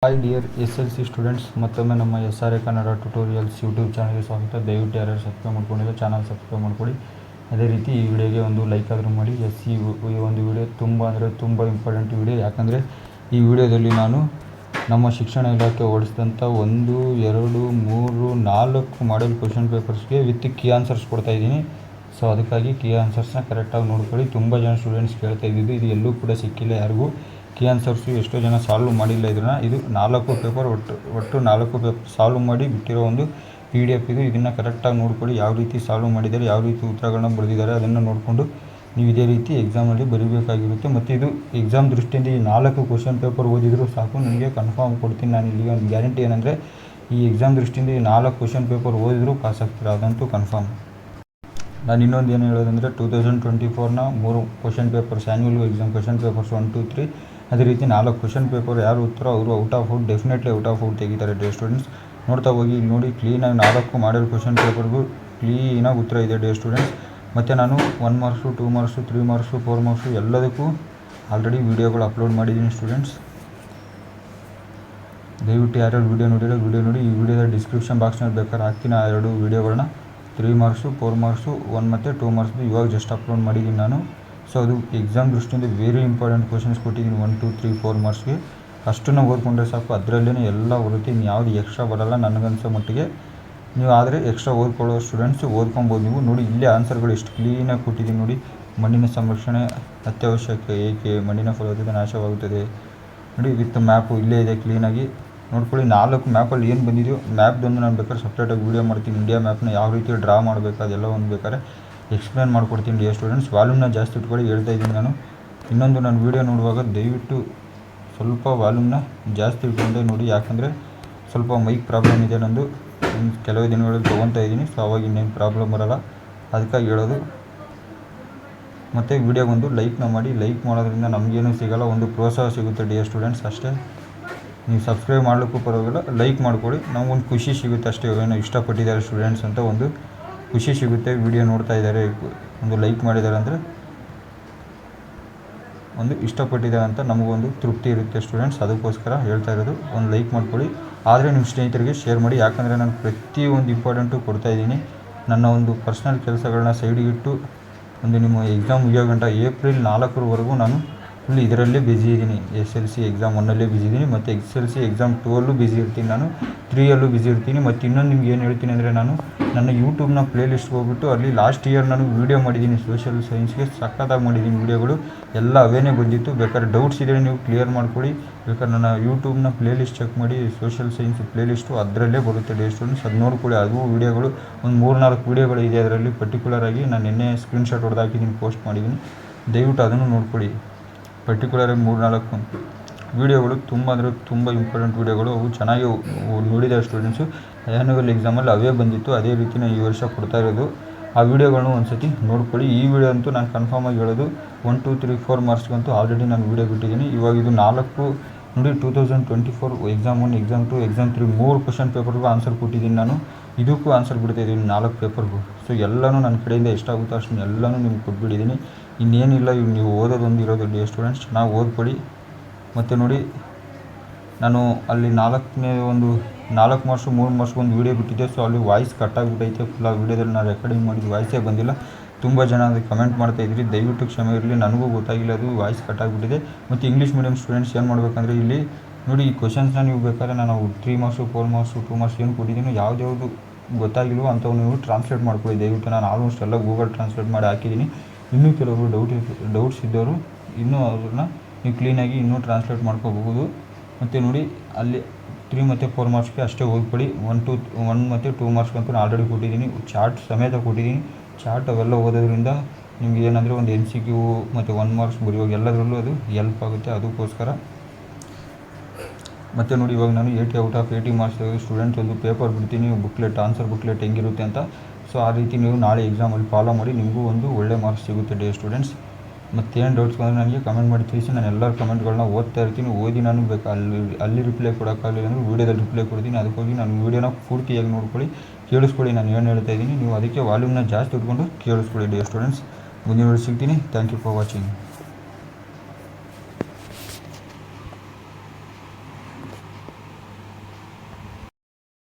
Hi dear SLC students, ಮತ್ತೊಮ್ಮೆ ನಮ್ಮ SRA Kannada tutorials YouTube ಚಾನಲ್ಗೆ ಸ್ವಾಗತ. ದಯವಿಟ್ಟು ಯಾರ್ಯಾರು ಸಬ್ಸ್ಕ್ರೈಬ್ ಮಾಡ್ಕೊಂಡಿಲ್ಲ ಚಾನಲ್ ಸಬ್ಸ್ಕ್ರೈಬ್ ಮಾಡ್ಕೊಳ್ಳಿ. ಅದೇ ರೀತಿ ಈ ವಿಡಿಯೋಗೆ ಒಂದು ಲೈಕ್ ಆದರೂ ಮಾಡಿ. ಈ ಒಂದು ವಿಡಿಯೋ ತುಂಬ ಇಂಪಾರ್ಟೆಂಟ್ ವಿಡಿಯೋ. ಯಾಕಂದರೆ ಈ ವಿಡಿಯೋದಲ್ಲಿ ನಾನು ನಮ್ಮ ಶಿಕ್ಷಣ ಇಲಾಖೆ ಓಡಿಸಿದಂಥ 1, 2, 3, 4 ಮಾಡೆಲ್ ಕ್ವಶನ್ ಪೇಪರ್ಸ್ಗೆ ವಿತ್ ಕೀ ಆನ್ಸರ್ಸ್ ಕೊಡ್ತಾಯಿದ್ದೀನಿ. ಸೊ ಅದಕ್ಕಾಗಿ ಕೀ ಆನ್ಸರ್ಸ್ನ ಕರೆಕ್ಟಾಗಿ ನೋಡ್ಕೊಳ್ಳಿ. ತುಂಬ ಜನ ಸ್ಟೂಡೆಂಟ್ಸ್ ಕೇಳ್ತಾ ಇದ್ದಿದ್ದು, ಇದು ಎಲ್ಲೂ ಕೂಡ ಸಿಕ್ಕಿಲ್ಲ ಯಾರಿಗೂ. ಕೀ ಆನ್ಸರ್ಸು ಎಷ್ಟೋ ಜನ ಸಾಲ್ವ್ ಮಾಡಿಲ್ಲ ಇದನ್ನು. ಇದು 4 ಪೇಪರ್ ಒಟ್ಟು 4 ಪೇಪರ್ ಸಾಲ್ವ್ ಮಾಡಿ ಬಿಟ್ಟಿರೋ ಒಂದು PDF ಇದು. ಇದನ್ನು ಕರೆಕ್ಟಾಗಿ ನೋಡ್ಕೊಳ್ಳಿ, ಯಾವ ರೀತಿ ಸಾಲ್ವ್ ಮಾಡಿದ್ದಾರೆ, ಯಾವ ರೀತಿ ಉತ್ತರಗಳನ್ನ ಬರೆದಿದ್ದಾರೆ ಅದನ್ನು ನೋಡಿಕೊಂಡು ನೀವು ಇದೇ ರೀತಿ ಎಕ್ಸಾಮಲ್ಲಿ ಬರೀಬೇಕಾಗಿರುತ್ತೆ. ಮತ್ತು ಇದು ಎಕ್ಸಾಮ್ ದೃಷ್ಟಿಯಿಂದ ಈ 4 ಕ್ವಶನ್ ಪೇಪರ್ ಓದಿದರೂ ಸಾಕು, ನನಗೆ ಕನ್ಫರ್ಮ್ ಕೊಡ್ತೀನಿ ನಾನು. ಇಲ್ಲಿಗೆ ಒಂದು ಗ್ಯಾರಂಟಿ ಏನಂದರೆ, ಈ ಎಕ್ಸಾಮ್ ದೃಷ್ಟಿಯಿಂದ ಈ 4 ಕ್ವಶನ್ ಪೇಪರ್ ಓದಿದರೂ ಪಾಸ್ ಆಗ್ತೀರಾ, ಅದಂತೂ ಕನ್ಫರ್ಮ್. ನಾನು ಇನ್ನೊಂದು ಏನು ಹೇಳೋದಂದರೆ, 2024ನ 3 question papers, annual exam question papers 1, 2, 3, ಅದೇ ರೀತಿ 4 ಕ್ವಶನ್ ಪೇಪರ್ ಯಾರು ಉತ್ತರ ಅವರು ಡೆಫಿನೆಟ್ಲಿ ಔಟ್ ಆಫ್ ಔಟ್ ತೆಗಿತಾರೆ ಡೇ ಸ್ಟೂಡೆಂಟ್ಸ್. ನೋಡ್ತಾ ಹೋಗಿ, ಇಲ್ಲಿ ನೋಡಿ ಕ್ಲೀನಾಗಿ 4 ಮಾಡೆಲ್ ಕ್ವಶನ್ ಪೇಪರ್ಗೂ ಕ್ಲೀನಾಗಿ ಉತ್ತರ ಇದೆ ಡೇ ಸ್ಟೂಡೆಂಟ್ಸ್. ಮತ್ತು ನಾನು 1 ಮಾರ್ಕ್ಸು, 2 ಮಾರ್ಕ್ಸು, 3 ಮಾರ್ಕ್ಸು, 4 ಮಾರ್ಕ್ಸು ಎಲ್ಲದಕ್ಕೂ ಆಲ್ರೆಡಿ ವೀಡಿಯೋಗಳು ಅಪ್ಲೋಡ್ ಮಾಡಿದ್ದೀನಿ ಸ್ಟೂಡೆಂಟ್ಸ್. ದಯವಿಟ್ಟು ಯಾರ್ಯಾರು ವೀಡಿಯೋ ನೋಡಿ. ಈ ವಿಡಿಯೋದ ಡಿಸ್ಕ್ರಿಪ್ಷನ್ ಬಾಕ್ಸ್ನಲ್ಲಿ ಬೇಕಾದ್ರೆ ಹಾಕ್ತೀನಿ ಆ 2 ವೀಡಿಯೋಗಳನ್ನ. 3 ಮಾರ್ಕ್ಸು, 4 ಮಾರ್ಕ್ಸು, 1 ಮತ್ತು 2 ಮಾರ್ಕ್ಸ್ದು ಇವಾಗ ಜಸ್ಟ್ ಅಪ್ಲೋಡ್ ಮಾಡಿದ್ದೀನಿ ನಾನು. ಸೊ ಅದು ಎಕ್ಸಾಮ್ ದೃಷ್ಟಿಯಿಂದ ವೆರಿ ಇಂಪಾರ್ಟೆಂಟ್ ಕ್ವಶನ್ಸ್ ಕೊಟ್ಟಿದ್ದೀನಿ 1, 2, 3, 4 ಮಾರ್ಕ್ಸ್ಗೆ. ಅಷ್ಟನ್ನು ಓದ್ಕೊಂಡ್ರೆ ಸಾಕು, ಅದರಲ್ಲೇ ಎಲ್ಲ ಬರುತ್ತೆ, ಇನ್ನು ಯಾವುದು ಎಕ್ಸ್ಟ್ರಾ ಬರೋಲ್ಲ ನನಗನ್ಸೋ ಮಟ್ಟಿಗೆ. ನೀವು ಆದರೆ ಎಕ್ಸ್ಟ್ರಾ ಓದ್ಕೊಳ್ಳೋ ಸ್ಟೂಡೆಂಟ್ಸ್ ಓದ್ಕೊಬೋದು ನೀವು. ನೋಡಿ, ಇಲ್ಲೇ ಆನ್ಸರ್ಗಳು ಎಷ್ಟು ಕ್ಲೀನಾಗಿ ಕೊಟ್ಟಿದ್ದೀನಿ ನೋಡಿ. ಮಣ್ಣಿನ ಸಂರಕ್ಷಣೆ ಅತ್ಯವಶ್ಯಕ ಏಕೆ, ಮಣ್ಣಿನ ಫಲವತ್ತತೆ ನಾಶವಾಗುತ್ತದೆ ನೋಡಿ, ವಿತ್ ಮ್ಯಾಪು ಇಲ್ಲೇ ಇದೆ ಕ್ಲೀನಾಗಿ ನೋಡ್ಕೊಳ್ಳಿ. 4 ಮ್ಯಾಪಲ್ಲಿ ಏನು ಬಂದಿದೆಯೋ ಮ್ಯಾಪ್ದೊಂದು ನಾನು ಬೇಕಾದ್ರೆ ಸಪ್ರೇಟಾಗಿ ವೀಡಿಯೋ ಮಾಡ್ತೀನಿ. ಇಂಡಿಯಾ ಮ್ಯಾಪ್ನ ಯಾವ ರೀತಿ ಡ್ರಾ ಮಾಡಬೇಕು ಅದೆಲ್ಲ ಒಂದು ಬೇಕಾದ್ರೆ ಎಕ್ಸ್ಪ್ಲೇನ್ ಮಾಡ್ಕೊಡ್ತೀನಿ ಡಿಯರ್ ಸ್ಟೂಡೆಂಟ್ಸ್. ವಾಲ್ಯೂಮ್ನ ಜಾಸ್ತಿ ಇಟ್ಕೊಳ್ಳಿ, ಹೇಳ್ತಾ ಇದ್ದೀನಿ ನಾನು. ಇನ್ನೊಂದು, ನಾನು ವೀಡಿಯೋ ನೋಡುವಾಗ ದಯವಿಟ್ಟು ಸ್ವಲ್ಪ ವಾಲ್ಯೂಮ್ನ ಜಾಸ್ತಿ ಇಟ್ಕೊಂಡೆ ನೋಡಿ. ಯಾಕಂದರೆ ಸ್ವಲ್ಪ ಮೈಕ್ ಪ್ರಾಬ್ಲಮ್ ಇದೆ ನಂದು, ಕೆಲವೇ ದಿನಗಳಲ್ಲಿ ತೊಗೊತಾ ಇದ್ದೀನಿ. ಸೊ ಅವಾಗ ಇನ್ನೇನು ಪ್ರಾಬ್ಲಮ್ ಬರೋಲ್ಲ, ಅದಕ್ಕಾಗಿ ಹೇಳೋದು. ಮತ್ತು ವೀಡಿಯೋಗೊಂದು ಲೈಕ್ನ ಮಾಡಿ. ಲೈಕ್ ಮಾಡೋದ್ರಿಂದ ನಮಗೇನು ಸಿಗೋಲ್ಲ, ಒಂದು ಪ್ರೋತ್ಸಾಹ ಸಿಗುತ್ತೆ ಡಿಯರ್ ಸ್ಟೂಡೆಂಟ್ಸ್ ಅಷ್ಟೇ. ನೀವು ಸಬ್ಸ್ಕ್ರೈಬ್ ಮಾಡಲಿಕ್ಕೂ ಪರವಾಗಿಲ್ಲ, ಲೈಕ್ ಮಾಡ್ಕೊಳ್ಳಿ, ನಮಗೊಂದು ಖುಷಿ ಸಿಗುತ್ತೆ ಅಷ್ಟೇ. ಏನೋ ಇಷ್ಟಪಟ್ಟಿದ್ದಾರೆ ಸ್ಟೂಡೆಂಟ್ಸ್ ಅಂತ ಒಂದು ಖುಷಿ ಸಿಗುತ್ತೆ. ವಿಡಿಯೋ ನೋಡ್ತಾ ಇದ್ದಾರೆ, ಒಂದು ಲೈಕ್ ಮಾಡಿದ್ದಾರೆ ಅಂದರೆ ಒಂದು ಇಷ್ಟಪಟ್ಟಿದ್ದಾರೆ ಅಂತ ನಮಗೊಂದು ತೃಪ್ತಿ ಇರುತ್ತೆ ಸ್ಟೂಡೆಂಟ್ಸ್. ಅದಕ್ಕೋಸ್ಕರ ಹೇಳ್ತಾ ಇರೋದು, ಒಂದು ಲೈಕ್ ಮಾಡ್ಕೊಳ್ಳಿ. ಆದರೆ ನಿಮ್ಮ ಸ್ನೇಹಿತರಿಗೆ ಶೇರ್ ಮಾಡಿ. ಯಾಕಂದರೆ ನಾನು ಪ್ರತಿಯೊಂದು ಇಂಪಾರ್ಟೆಂಟು ಕೊಡ್ತಾಯಿದ್ದೀನಿ. ನನ್ನ ಒಂದು ಪರ್ಸ್ನಲ್ ಕೆಲಸಗಳನ್ನ ಸೈಡಿಗಿಟ್ಟು ಒಂದು ನಿಮ್ಮ ಎಕ್ಸಾಮ್ ಮುಗಿಯೋ ಗಂಟ ಏಪ್ರಿಲ್ 4ರವರೆಗೂ ನಾನು ಫುಲ್ ಇದರಲ್ಲೇ ಬ್ಯುಸಿ ಇದ್ದೀನಿ. SLC ಎಕ್ಸಾಮ್ 1ಅಲ್ಲೇ ಬ್ಯುಸಿ ಇದ್ದೀನಿ, ಮತ್ತು SLC ಎಕ್ಸಾಮ್ 2ಅಲ್ಲೂ ಬ್ಯುಸಿ ಇರ್ತೀನಿ ನಾನು, 3ಅಲ್ಲೂ ಬ್ಯುಸಿ ಇರ್ತೀನಿ. ಮತ್ತು ಇನ್ನೊಂದು ನಿಮ್ಗೆ ಏನು ಹೇಳ್ತೀನಿ ಅಂದರೆ, ನಾನು ನನ್ನ ಯೂಟ್ಯೂಬ್ನ ಪ್ಲೇಲಿಸ್ಟ್ಗೆ ಹೋಗ್ಬಿಟ್ಟು ಅಲ್ಲಿ ಲಾಸ್ಟ್ ಇಯರ್ ನಾನು ವೀಡಿಯೋ ಮಾಡಿದ್ದೀನಿ ಸೋಷಿಯಲ್ ಸೈನ್ಸ್ಗೆ, ಸಖತ್ತಾಗಿ ಮಾಡಿದ್ದೀನಿ ವೀಡಿಯೋಗಳು ಎಲ್ಲ ಅವೇನೇ ಬಂದಿತ್ತು. ಬೇಕಾದ್ರೆ ಡೌಟ್ಸ್ ಇದ್ದರೆ ನೀವು ಕ್ಲಿಯರ್ ಮಾಡ್ಕೊಳ್ಳಿ. ಬೇಕಾದ್ರೆ ನನ್ನ ಯೂಟ್ಯೂಬ್ನ ಪ್ಲೇಲಿಸ್ಟ್ ಚೆಕ್ ಮಾಡಿ, ಸೋಷಿಯಲ್ ಸೈನ್ಸ್ ಪ್ಲೇಲಿಸ್ಟು ಅದರಲ್ಲೇ ಬರುತ್ತೆ ಡೇ ಸ್ಟೂಡೆಂಟ್ಸ್. ಅದು ನೋಡ್ಕೊಳ್ಳಿ. ಅದು ವೀಡಿಯೋಗಳು ಒಂದು 3-4 ವೀಡಿಯೋಗಳು ಇದೆ ಅದರಲ್ಲಿ. ಪರ್ಟಿಕ್ಯುಲರಾಗಿ ನಾನು ನಿನ್ನೆ ಸ್ಕ್ರೀನ್ಶಾಟ್ ಹೊಡೆದು ಹಾಕಿದ್ದೀನಿ, ಪೋಸ್ಟ್ ಮಾಡಿದ್ದೀನಿ. ದಯವಿಟ್ಟು ಅದನ್ನು ನೋಡ್ಕೊಳ್ಳಿ. ಪರ್ಟಿಕ್ಯುಲರಾಗಿ 3-4 ವೀಡಿಯೋಗಳು ತುಂಬ ಇಂಪಾರ್ಟೆಂಟ್ ವೀಡಿಯೋಗಳು. ಅವು ಚೆನ್ನಾಗಿ ನೋಡಿದ್ದಾರೆ ಸ್ಟೂಡೆಂಟ್ಸು. ಆ್ಯನ್ಯುವಲ್ ಎಕ್ಸಾಮಲ್ಲಿ ಅವೇ ಬಂದಿತ್ತು, ಅದೇ ರೀತಿ ನಾನು ಈ ವರ್ಷ ಕೊಡ್ತಾ ಇರೋದು. ಆ ವೀಡಿಯೋಗಳನ್ನು ಒಂದು ಸತಿ ನೋಡ್ಕೊಳ್ಳಿ. ಈ ವಿಡಿಯೋ ಅಂತೂ ನಾನು ಕನ್ಫರ್ಮಾಗಿ ಹೇಳೋದು 1, 2, 3, 4 ಮಾರ್ಕ್ಸ್ಗಂತೂ ಆಲ್ರೆಡಿ ನಾನು ವೀಡಿಯೋ ಬಿಟ್ಟಿದ್ದೀನಿ. ಇವಾಗ ಇದು 4 ನೋಡಿ, 2024 ಎಕ್ಸಾಮ್ 1, ಎಕ್ಸಾಮ್ 2, ಎಕ್ಸಾಮ್ 3 3 ಕ್ವಶನ್ ಪೇಪರ್ಗೂ ಆನ್ಸರ್ ಕೊಟ್ಟಿದ್ದೀನಿ ನಾನು. ಇದಕ್ಕೂ ಆನ್ಸರ್ ಬಿಡ್ತಾಯಿದ್ದೀನಿ 4 ಪೇಪರ್ಗೂ. ಸೊ ಎಲ್ಲನೂ ನನ್ನ ಕಡೆಯಿಂದ ಎಷ್ಟಾಗುತ್ತೋ ಅಷ್ಟು ಎಲ್ಲನೂ ನಿಮ್ಗೆ ಕೊಟ್ಬಿಟ್ಟಿದ್ದೀನಿ. ಇನ್ನೇನಿಲ್ಲ, ಇವು ನೀವು ಓದೋದೊಂದು ಇರೋದು ಡಿ ಸ್ಟೂಡೆಂಟ್ಸ್, ಚೆನ್ನಾಗಿ ಓದ್ಕೊಳ್ಳಿ. ಮತ್ತು ನೋಡಿ, ನಾನು ಅಲ್ಲಿ 4 ಮಾರ್ಕ್ಸು 3 ಮಾರ್ಕ್ಸ್ಗೆ ಒಂದು ವೀಡಿಯೋ ಬಿಟ್ಟಿದ್ದೆ. ಸೊ ಅಲ್ಲಿ ವಾಯ್ಸ್ ಕಟ್ಟಾಗಿಬಿಟ್ಟೈತೆ ಫುಲ್. ಆ ವೀಡಿಯೋದಲ್ಲಿ ನಾನು ರೆಕಾರ್ಡಿಂಗ್ ಮಾಡಿದ್ದು ವಾಯ್ಸೇ ಬಂದಿಲ್ಲ. ತುಂಬ ಜನ ಅದಕ್ಕೆ ಕಮೆಂಟ್ ಮಾಡ್ತಾಯಿದ್ರಿ, ದಯವಿಟ್ಟು ಕ್ಷಮೆ ಇರಲಿ, ನನಗೂ ಗೊತ್ತಾಗಿಲ್ಲ, ಅದು ವಾಯ್ಸ್ ಕಟ್ಟಾಗಿಬಿಟ್ಟಿದೆ. ಮತ್ತು ಇಂಗ್ಲೀಷ್ ಮೀಡಿಯಮ್ ಸ್ಟೂಡೆಂಟ್ಸ್ ಏನು ಮಾಡಬೇಕಂದ್ರೆ, ಇಲ್ಲಿ ನೋಡಿ ಈ ಕ್ವಶನ್ಸ್ನ ನೀವು ಬೇಕಾದ್ರೆ ನಾನು 3 ಮಾರ್ಕ್ಸು 4 ಮಾರ್ಕ್ಸು 2 ಮಾರ್ಕ್ಸ್ ಏನು ಕೊಟ್ಟಿದ್ದೀನಿ, ಯಾವ್ದು ಗೊತ್ತಾಗಿಲ್ವೋ ಅಂಥವು ನೀವು ಟ್ರಾನ್ಸ್ಲೇಟ್ ಮಾಡ್ಕೊಳ್ಳಿ ದಯವಿಟ್ಟು. ನಾನು ಆಲ್ಮೋಸ್ಟ್ ಎಲ್ಲ ಗೂಗಲ್ ಟ್ರಾನ್ಸ್ಲೇಟ್ ಮಾಡಿ ಹಾಕಿದ್ದೀನಿ. ಇನ್ನೂ ಕೆಲವರು ಡೌಟ್ಸ್ ಇದ್ದವರು ಇನ್ನೂ ಅವ್ರನ್ನ ನೀವು ಕ್ಲೀನಾಗಿ ಇನ್ನೂ ಟ್ರಾನ್ಸ್ಲೇಟ್ ಮಾಡ್ಕೋಬಹುದು. ಮತ್ತು ನೋಡಿ, ಅಲ್ಲಿ 3 ಮತ್ತು 4 ಮಾರ್ಕ್ಸ್ಗೆ ಅಷ್ಟೇ ಓದ್ಕೊಳ್ಳಿ. 1 ಮತ್ತು 2 ಮಾರ್ಕ್ಸ್ಗಂತೂ ನಾನು ಆಲ್ರೆಡಿ ಕೊಟ್ಟಿದ್ದೀನಿ, ಚಾರ್ಟ್ ಸಮೇತ ಕೊಟ್ಟಿದ್ದೀನಿ. ಚಾರ್ಟ್ ಅವೆಲ್ಲ ಓದೋದ್ರಿಂದ ನಿಮ್ಗೆ ಏನಂದರೆ ಒಂದು MCQ ಮತ್ತು 1 ಮಾರ್ಕ್ಸ್ ಬರೆಯುವಾಗ ಎಲ್ಲದರಲ್ಲೂ ಅದು ಹೆಲ್ಪ್ ಆಗುತ್ತೆ, ಅದಕ್ಕೋಸ್ಕರ. ಮತ್ತು ನೋಡಿ, ಇವಾಗ ನಾನು 80 ಔಟ್ ಆಫ್ 80 ಮಾರ್ಕ್ಸ್ ಸ್ಟೂಡೆಂಟ್ಸ್ ಒಂದು ಪೇಪರ್ ಬಿಡ್ತೀನಿ, ಆನ್ಸರ್ ಬುಕ್ಲೆಟ್ ಹೆಂಗಿರುತ್ತೆ ಅಂತ. ಸೊ ಆ ರೀತಿ ನೀವು ನಾಳೆ ಎಕ್ಸಾಮಲ್ಲಿ ಫಾಲೋ ಮಾಡಿ, ನಿಮಗೂ ಒಂದು ಒಳ್ಳೆ ಮಾರ್ಕ್ಸ್ ಸಿಗುತ್ತೆ ಡಿ ಸ್ಟೂಡೆಂಟ್ಸ್. ಮತ್ತೇನು ಡೌಟ್ಸ್ ಬಂದರೆ ನನಗೆ ಕಮೆಂಟ್ ಮಾಡಿ ತಿಳಿಸಿ. ನಾನು ಎಲ್ಲರ ಕಮೆಂಟ್ಗಳನ್ನ ಓದ್ತಾ ಇರ್ತೀನಿ. ಓದಿ ನಾನು ಅಲ್ಲಿ ರಿಪ್ಲೈ ಕೊಡೋಕ್ಕಾಗಲಿಲ್ಲ ಅಂದರೆ ವೀಡಿಯೋದಲ್ಲಿ ರಿಪ್ಲೈ ಕೊಡ್ತೀನಿ. ಅದಕ್ಕೋಗಿ ನಾನು ವೀಡಿಯೋನ ಪೂರ್ತಿಯಾಗಿ ನೋಡ್ಕೊಳ್ಳಿ, ಕೇಳಿಸ್ಕೊಳ್ಳಿ ನಾನು ಏನು ಹೇಳ್ತಾ ಇದ್ದೀನಿ. ನೀವು ಅದಕ್ಕೆ ವಾಲ್ಯೂಮ್ನ ಜಾಸ್ತಿ ಇಟ್ಕೊಂಡು ಕೇಳಿಸ್ಕೊಳ್ಳಿ ಡಿ ಸ್ಟೂಡೆಂಟ್ಸ್. ಮುಂದಿನ ವಿಡಿಯೋ ಸಿಗ್ತೀನಿ. Thank you for watching.